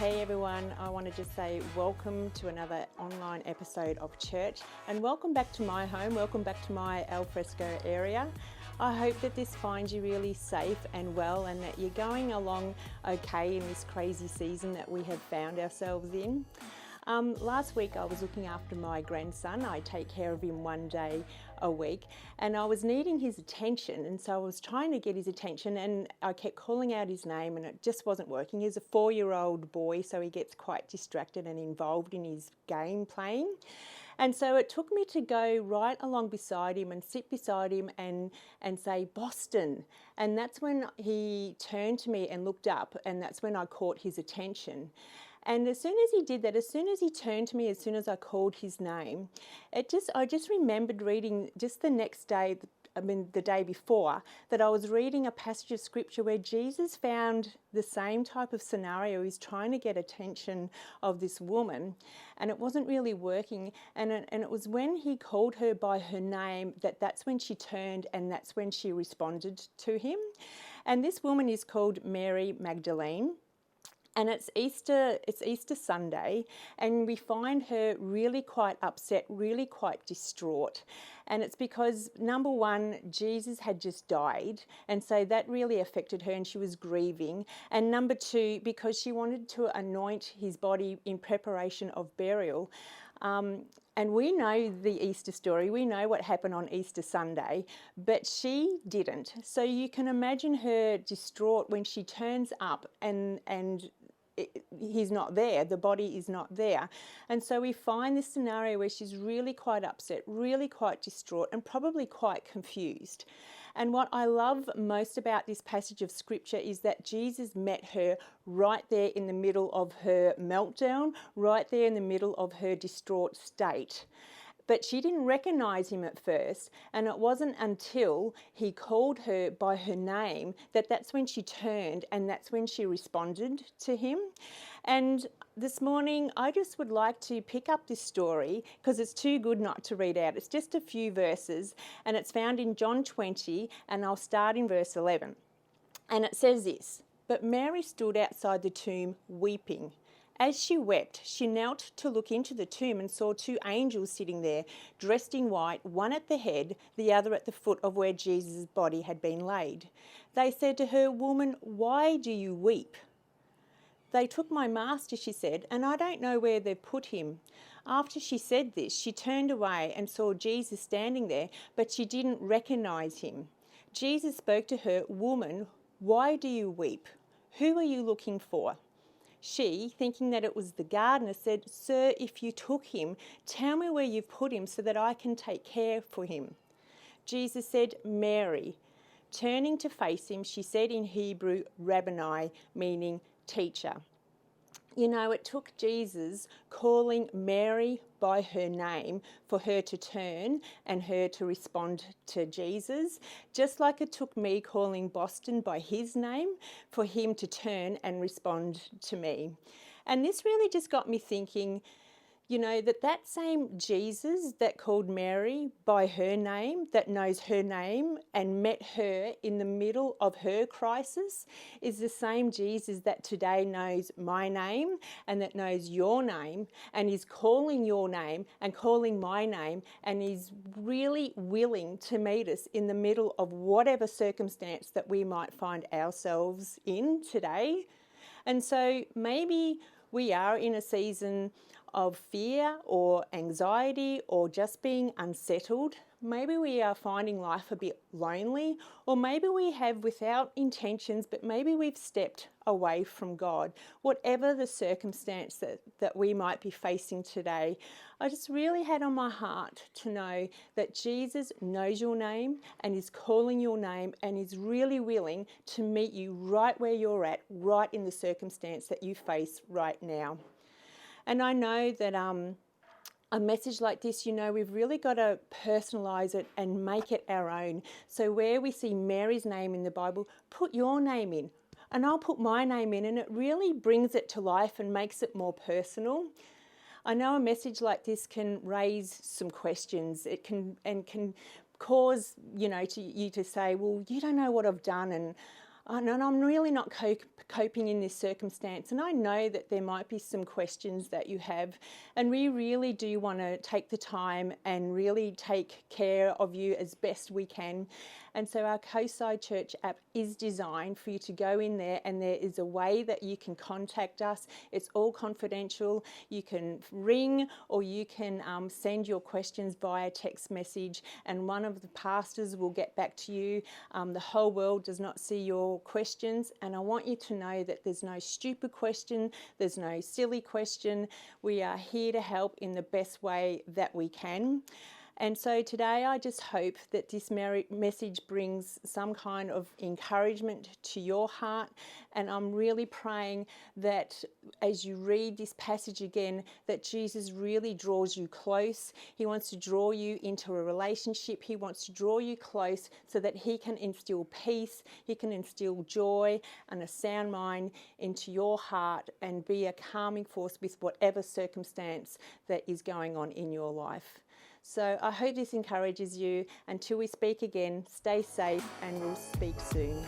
Hey everyone, I want to just say welcome to another online episode of church and welcome back to my home, welcome back to my alfresco area. I hope that this finds you really safe and well and that you're going along okay in this crazy season that we have found ourselves in. Last week I was looking after my grandson. I take care of him one day a week and I was needing his attention, and so I was trying to get his attention and I kept calling out his name and it just wasn't working. He's a 4-year-old boy, so he gets quite distracted and involved in his game playing. And so it took me to go right along beside him and sit beside him and say, "Boston." And that's when he turned to me and looked up, and that's when I caught his attention. And as soon as he did that, as soon as he turned to me, as soon as I called his name, I just remembered reading just the next day, the day before, that I was reading a passage of scripture where Jesus found the same type of scenario. He's trying to get attention of this woman and it wasn't really working. And it was when he called her by her name that's when she turned and that's when she responded to him. And this woman is called Mary Magdalene. And it's Easter Sunday, and we find her really quite upset, really quite distraught. And it's because, number one, Jesus had just died, and so that really affected her and she was grieving. And number two, because she wanted to anoint his body in preparation of burial. And we know the Easter story, we know what happened on Easter Sunday, but she didn't. So you can imagine her distraught when she turns up and he's not there, the body is not there. And so we find this scenario where she's really quite upset, really quite distraught, and probably quite confused. And what I love most about this passage of scripture is that Jesus met her right there in the middle of her meltdown, right there in the middle of her distraught state. But she didn't recognize him at first, and it wasn't until he called her by her name that's when she turned and that's when she responded to him. And this morning, I just would like to pick up this story because it's too good not to read out. It's just a few verses, and it's found in John 20, and I'll start in verse 11. And it says this: "But Mary stood outside the tomb weeping. As she wept, she knelt to look into the tomb and saw 2 angels sitting there, dressed in white, one at the head, the other at the foot of where Jesus' body had been laid. They said to her, 'Woman, why do you weep?' 'They took my master,' she said, 'and I don't know where they've put him.' After she said this, she turned away and saw Jesus standing there, but she didn't recognize him. Jesus spoke to her, 'Woman, why do you weep? Who are you looking for?' She, thinking that it was the gardener, said, 'Sir, if you took him, tell me where you've put him so that I can take care for him.' Jesus said, 'Mary.' Turning to face him, she said in Hebrew, 'Rabboni,' meaning teacher." You know, it took Jesus calling Mary by her name for her to turn and her to respond to Jesus, just like it took me calling Boston by his name for him to turn and respond to me. And this really just got me thinking, you know, that same Jesus that called Mary by her name, that knows her name and met her in the middle of her crisis, is the same Jesus that today knows my name and that knows your name and is calling your name and calling my name and is really willing to meet us in the middle of whatever circumstance that we might find ourselves in today. And so maybe we are in a season of fear or anxiety or just being unsettled. Maybe we are finding life a bit lonely, or maybe we have without intentions, but maybe we've stepped away from God. Whatever the circumstance that we might be facing today, I just really had on my heart to know that Jesus knows your name and is calling your name and is really willing to meet you right where you're at, right in the circumstance that you face right now. And I know that a message like this, you know, we've really got to personalise it and make it our own. So where we see Mary's name in the Bible, put your name in and I'll put my name in, and it really brings it to life and makes it more personal. I know a message like this can raise some questions. It can cause, you know, you to say, well, you don't know what I've done and and I'm really not coping in this circumstance. And I know that there might be some questions that you have, and we really do want to take the time and really take care of you as best we can. And so our Coastside Church app is designed for you to go in there, and there is a way that you can contact us. It's all confidential. You can ring, or you can send your questions via text message, and one of the pastors will get back to you. The whole world does not see your questions, and I want you to know that there's no stupid question, there's no silly question. We are here to help in the best way that we can. And so today I just hope that this message brings some kind of encouragement to your heart. And I'm really praying that as you read this passage again, that Jesus really draws you close. He wants to draw you into a relationship. He wants to draw you close so that he can instill peace, he can instill joy and a sound mind into your heart and be a calming force with whatever circumstance that is going on in your life. So I hope this encourages you. Until we speak again, stay safe, and we'll speak soon.